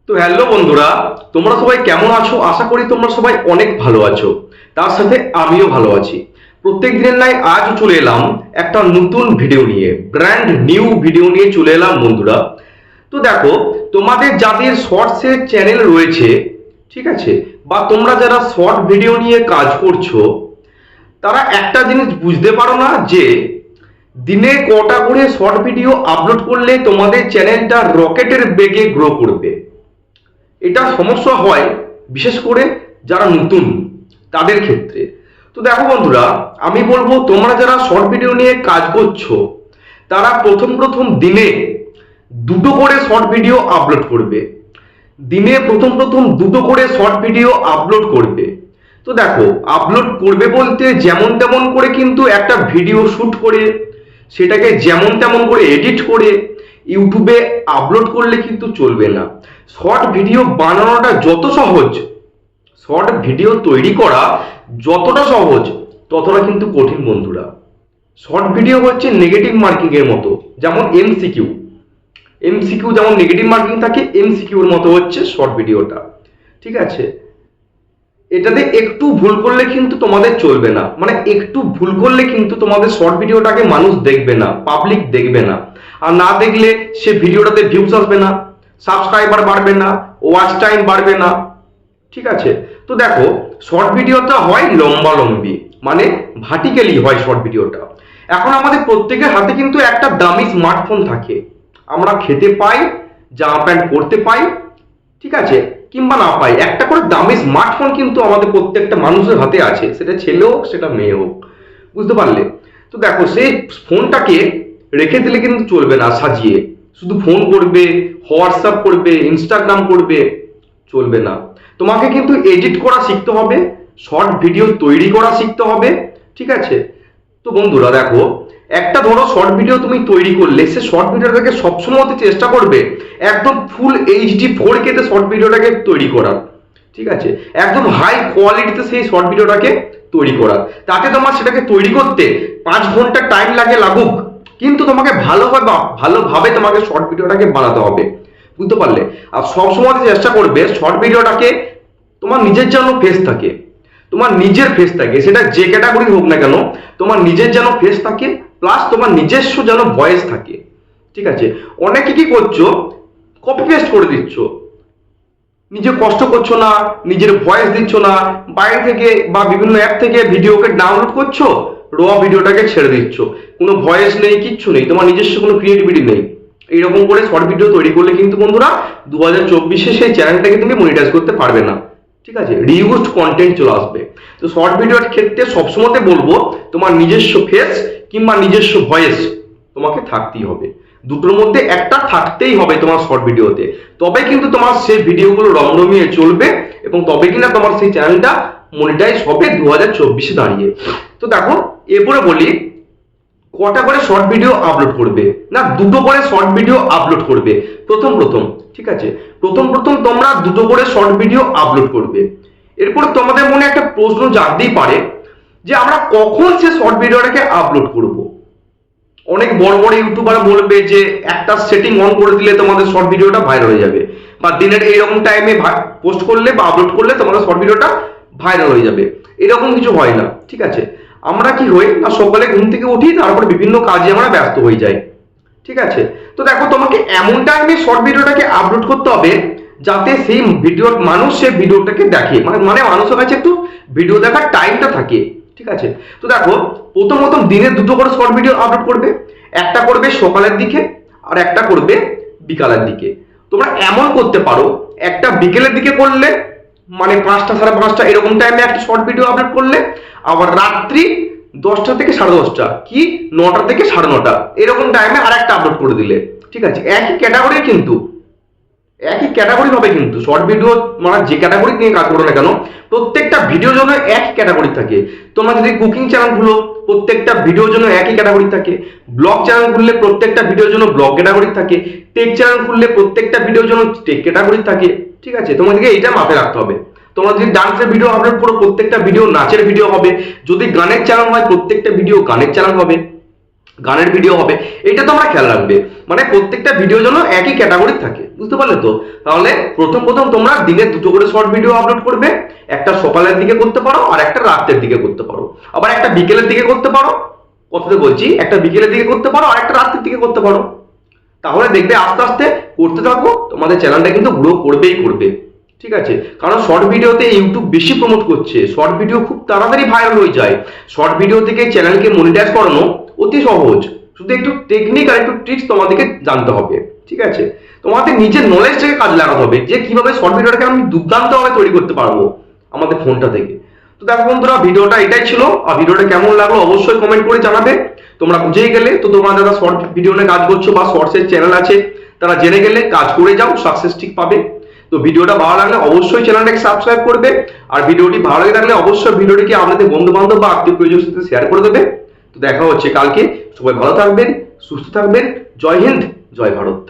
তো হ্যালো বন্ধুরা, তোমরা সবাই কেমন আছো? আশা করি তোমরা সবাই অনেক ভালো আছো। তার সাথে আমিও ভালো আছি। প্রত্যেক দিনের ন্যায় আজ চলে এলাম একটা নতুন ভিডিও নিয়ে, ব্র্যান্ড নিউ ভিডিও নিয়ে চলে এলাম বন্ধুরা। তো দেখো, তোমাদের যাদের শর্টসের চ্যানেল রয়েছে, ঠিক আছে, বা তোমরা যারা শর্ট ভিডিও নিয়ে কাজ করছো, তারা একটা জিনিস বুঝতে পারো না যে দিনে কটা করে শর্ট ভিডিও আপলোড করলে তোমাদের চ্যানেলটা রকেটের বেগে গ্রো করবে। এটা সমস্যা হয় বিশেষ করে যারা নতুন তাদের ক্ষেত্রে। তো দেখো বন্ধুরা, আমি বলবো তোমরা যারা শর্ট ভিডিও নিয়ে কাজ করছো তারা প্রথম দিনে দুটো করে শর্ট ভিডিও আপলোড করবে। দিনে প্রথম দুটো করে শর্ট ভিডিও আপলোড করবে। তো দেখো, আপলোড করবে বলতে যেমন তেমন করে কিন্তু একটা ভিডিও শুট করে সেটাকে যেমন তেমন করে এডিট করে ইউটিউবে আপলোড করলে কিন্তু চলবে না। শর্ট ভিডিও বানানোটা যত সহজ, শর্ট ভিডিও তৈরি করা যতটা সহজ ততটা কিন্তু কঠিন বন্ধুরা। শর্ট ভিডিও হচ্ছে নেগেটিভ মার্কিং এর মতো, যেমন এমসিকিউ যেমন নেগেটিভ মার্কিং থাকে, এমসিকিউর মতো হচ্ছে শর্ট ভিডিওটা। ঠিক আছে, এটাতে একটু ভুল করলে কিন্তু তোমাদের চলবে না, মানে একটু ভুল করলে কিন্তু তোমাদের শর্ট ভিডিওটাকে মানুষ দেখবে না, পাবলিক দেখবে না। আর না দেখলে সে ভিডিওটাতে ভিউজ আসবে না, সাবস্ক্রাইবার বাড়বে না, ওয়াচ টাইম বাড়বে না। ঠিক আছে, তো দেখো, শর্ট ভিডিওটা হয় লম্বালম্বি, মানে ভার্টিক্যালি হয় শর্ট ভিডিওটা। এখন আমাদের প্রত্যেকের হাতে কিন্তু একটা দামি স্মার্টফোন থাকে, আমরা খেতে পাই, জামা প্যান্ট পরতে পাই, ঠিক আছে, কিংবা না পাই, একটা করে দামি স্মার্টফোন কিন্তু আমাদের প্রত্যেকটা মানুষের হাতে আছে, সেটা ছেলে হোক সেটা মেয়ে হোক, বুঝতে পারলে? তো দেখো, সেই ফোনটাকে রেখে দিলে কিন্তু চলবে না সাজিয়ে, শুধু ফোন করবে, হোয়াটসঅ্যাপ করবে, ইনস্টাগ্রাম করবে, চলবে না। তোমাকে কিন্তু এডিট করা শিখতে হবে, শর্ট ভিডিও তৈরি করা শিখতে হবে। ঠিক আছে, তো বন্ধুরা দেখো, একটা ধরো শর্ট ভিডিও তুমি তৈরি করলে, সে শর্ট ভিডিওটাকে সবসময় চেষ্টা করবে একদম ফুল এইচডি 4K তে শর্ট ভিডিওটাকে তৈরি করার। ঠিক আছে, একদম হাই কোয়ালিটিতে সেই শর্ট ভিডিওটাকে তৈরি করার। তাতে তোমার সেটাকে তৈরি করতে 5 ঘন্টা টাইম লাগুক, কিন্তু তোমাকে ভালোভাবে তোমাকে শর্ট ভিডিওটাকে বানাতে হবে, বুঝতে পারলে? আর সবসময় চেষ্টা করবে শর্ট ভিডিওটাকে তোমার নিজের যেন ফেস থাকে, তোমার নিজের ফেস থাকে, সেটা যে ক্যাটাগরি হোক না কেন, তোমার নিজের যেন ফেস থাকে, প্লাস তোমার নিজস্ব যেন ভয়েস থাকে। ঠিক আছে, অনেকে কি করছো, কপি পেস্ট করে দিচ্ছ, নিজে কষ্ট করছো না, নিজের ভয়েস দিচ্ছ না, বাইরে থেকে বা বিভিন্ন অ্যাপ থেকে ভিডিওকে ডাউনলোড করছো, র ভিডিওটাকে ছেড়ে দিচ্ছ, কোনো ভয়েস নেই, কিচ্ছু নেই, তোমার নিজস্ব কোনো ক্রিয়েটিভিটি নেই। এইরকম করে শর্ট ভিডিও তৈরি করলে কিন্তু বন্ধুরা 2024-এ সেই চ্যানেলটাকে তুমি মনিটাইজ করতে পারবে না। ঠিক আছে, রিউজড কন্টেন্ট চলে আসবে। তো শর্ট ভিডিওর ক্ষেত্রে সবসময় বলবো তোমার নিজস্ব ফেস কিংবা নিজস্ব ভয়েস তোমাকে থাকতেই হবে, দুটোর মধ্যে একটা থাকতেই হবে তোমার শর্ট ভিডিওতে। তবে কিন্তু তোমার সেই ভিডিওগুলো রমরমিয়ে চলবে এবং তবে কিনা তোমার সেই চ্যানেলটা মনিটাইজ হবে 2024-এ দাঁড়িয়ে। তো দেখো, এরপরে বলি কটা করে শর্ট ভিডিও আপলোড করবে, না দুটো করে শর্ট ভিডিও আপলোড করবে প্রথম। ঠিক আছে, প্রথম তোমরা দুটো করে শর্ট ভিডিও আপলোড করবে। এরপর তোমাদের মনে একটা প্রশ্ন জাগতেই পারে যে আমরা কখন সে শর্ট ভিডিওটাকে আপলোড করব। অনেক বড় বড় ইউটিউবার বলবে যে একটা সেটিং অন করে দিলে তোমাদের শর্ট ভিডিওটা ভাইরাল হয়ে যাবে, বা দিনের এইরকম টাইমে পোস্ট করলে বা আপলোড করলে তোমাদের শর্ট ভিডিওটা ভাইরাল হয়ে যাবে। এরকম কিছু হয় না। ঠিক আছে, আমরা কি হই না, সকালে ঘুম থেকে উঠি, তারপরে বিভিন্ন কাজে আমরা ব্যস্ত হয়ে যাই। ঠিক আছে, তো দেখো, তোমাকে এমন টাইমে শর্ট ভিডিওটাকে আপলোড করতে হবে যাতে সেই মানুষ সেই ভিডিওটাকে দেখে, মানে মানুষের কাছে একটু ভিডিও দেখার টাইমটা থাকে। ঠিক আছে, তো দেখো, প্রথম দিনে দুটো করে শর্ট ভিডিও আপলোড করবে, একটা করবে সকালের দিকে আর একটা করবে বিকালের দিকে। তোমরা এমন করতে পারো, একটা বিকেলের দিকে করলে, মানে 5টা 5:30 এরকম টাইমে একটা শর্ট ভিডিও আপলোড করলে, আবার রাত্রি 10টা থেকে 10:30 কি 9টা থেকে 9:30 এরকম টাইমে আর একটা আপলোড করে দিলে। ঠিক আছে, একই ক্যাটাগরি হবে কিন্তু শর্ট ভিডিও, মানে যে ক্যাটাগরি নিয়ে কাজ করো না কেন, প্রত্যেকটা ভিডিও জন্য একই ক্যাটাগরি থাকে। তোমরা যদি কুকিং চ্যানেল খুলো, প্রত্যেকটা ভিডিওর জন্য একই ক্যাটাগরি থাকে। ব্লগ চ্যানেল খুললে প্রত্যেকটা ভিডিওর জন্য ব্লগ ক্যাটাগরি থাকে। টেক চ্যানেল খুললে প্রত্যেকটা ভিডিওর জন্য টেক ক্যাটাগরি থাকে। ঠিক আছে, তোমাদেরকে এইটা মাথায় রাখতে হবে। তোমরা যদি ডান্সের ভিডিও আপলোড করো, প্রত্যেকটা ভিডিও নাচের ভিডিও হবে। যদি গানের চ্যানেল হয়, প্রত্যেকটা ভিডিও গানের চ্যানেল হবে। গানের ভিডিও হবে, এটা তোমরা খেয়াল রাখবে। মানে প্রত্যেকটা ভিডিও যেন একই ক্যাটাগরি থাকে, বুঝতে পারলে তো? তাহলে প্রথম প্রথম তোমরা দিনে 2টো করে শর্ট ভিডিও আপলোড করবে, একটা সকালের দিকে করতে পারো আর একটা রাতের দিকে করতে পারো, আবার একটা বিকেলের দিকে করতে পারো, কথাতে বলছি, একটা বিকেলের দিকে করতে পারো আর একটা রাতের দিকে করতে পারো। তাহলে দেখবে আস্তে আস্তে করতে থাকো, তোমাদের চ্যানেলটা কিন্তু গ্রো করবেই করবে। ঠিক আছে, কারণ শর্ট ভিডিওতে ইউটিউব বেশি প্রমোট করছে, শর্ট ভিডিও খুব তাড়াতাড়ি ভাইরাল হয়ে যায়। শর্ট ভিডিও থেকে চ্যানেলকে মনিটাইজ করানো অতি সহজ, শুধু একটু টেকনিক আর একটু ট্রিক্স তোমাদেরকে জানতে হবে। ঠিক আছে, তোমাদের নিজের নলেজটাকে কাজে লাগাতে হবে যে কিভাবে শর্ট ভিডিওটাকে আমি দুর্দান্ত ভাবে তৈরি করতে পারবো আমাদের ফোনটা থেকে। তো দেখো বন্ধুরা, ভিডিওটা এটাই ছিল, আর ভিডিওটা কেমন লাগলো অবশ্যই কমেন্ট করে জানাবে। তোমরা বুঝেই গেলে তো, তোমরা যারা শর্ট ভিডিও নিয়ে কাজ করছো বা শর্টসের চ্যানেল আছে তারা জেনে গেলে কাজ করে যাও, সাকসেস ঠিক পাবে। তো ভিডিওটা ভালো লাগলে অবশ্যই চ্যানেলটাকে সাবস্ক্রাইব করবে, আর ভিডিওটি ভালো লাগে থাকলে অবশ্যই ভিডিওটিকে আপনাদের বন্ধু বান্ধব বা আত্মীয় পরিজনের সাথে শেয়ার করে দেবে। তো দেখা হচ্ছে কালকে, সবাই ভালো থাকবেন, সুস্থ থাকবেন। জয় হিন্দ, জয় ভারত।